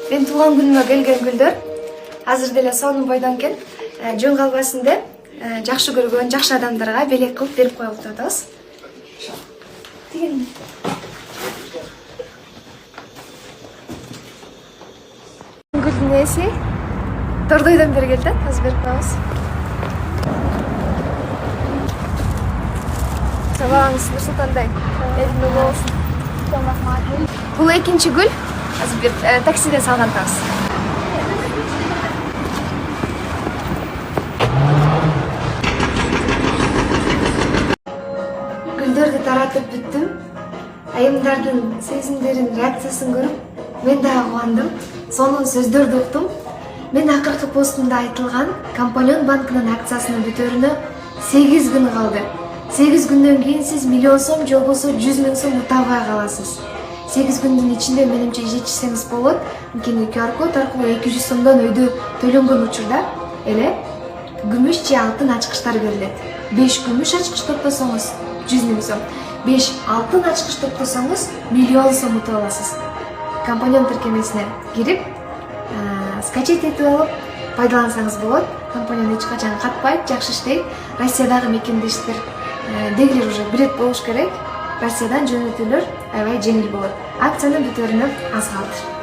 Мен туған күніме келген гүлдөр азыр деле сонун бойдон экен. Жөн калбасын деп жакшы көргөн жакшы адамдарга белек кылып берип коюп атабыз. Гүлдүн ээси Тордойдон бери келди, азыр берип коебуз. Саламыңыз Нурсултандай. Элине болсун. Бул экинчи гүл. Азыр бир таксиде салган атабыз. Гүлдөрдү таратып бүттүм. Айымдардын сезимдерин, реакциясын көрүп, мен дагы кубандым. Сонун сөздөрдү уктум. Мен акыркы постумда айтылган Компаньон банкынын акциясынын бүтөрүнө 8 күн калды. 8 күндөн кийин сиз миллион сом же болбосо 100 000 сом утабай каласыз. 8 күндүн ичинде менимче жетишсеңиз болот. Анткени QR код аркылуу 200 сомдон өйдө төлөнгөн учурда эле күмүш же алтын ачкычтар берилет. 5 күмүш ачкыч топтосоңуз 100 000 сом, 5 алтын ачкыч топтосоңуз миллион сом утуп аласыз. Компаньон тиркемесине кирип, скачать этип алып, пайдалансаңыз болот. Компаньон эч качан катпайт, жакшы иштейт. Россиядагы мекендештер дегилер уже билет болуш керек. Россиядан жөнөтүүлөр аябай жеңил болот. Акциянын бүтөрүнө аз калды.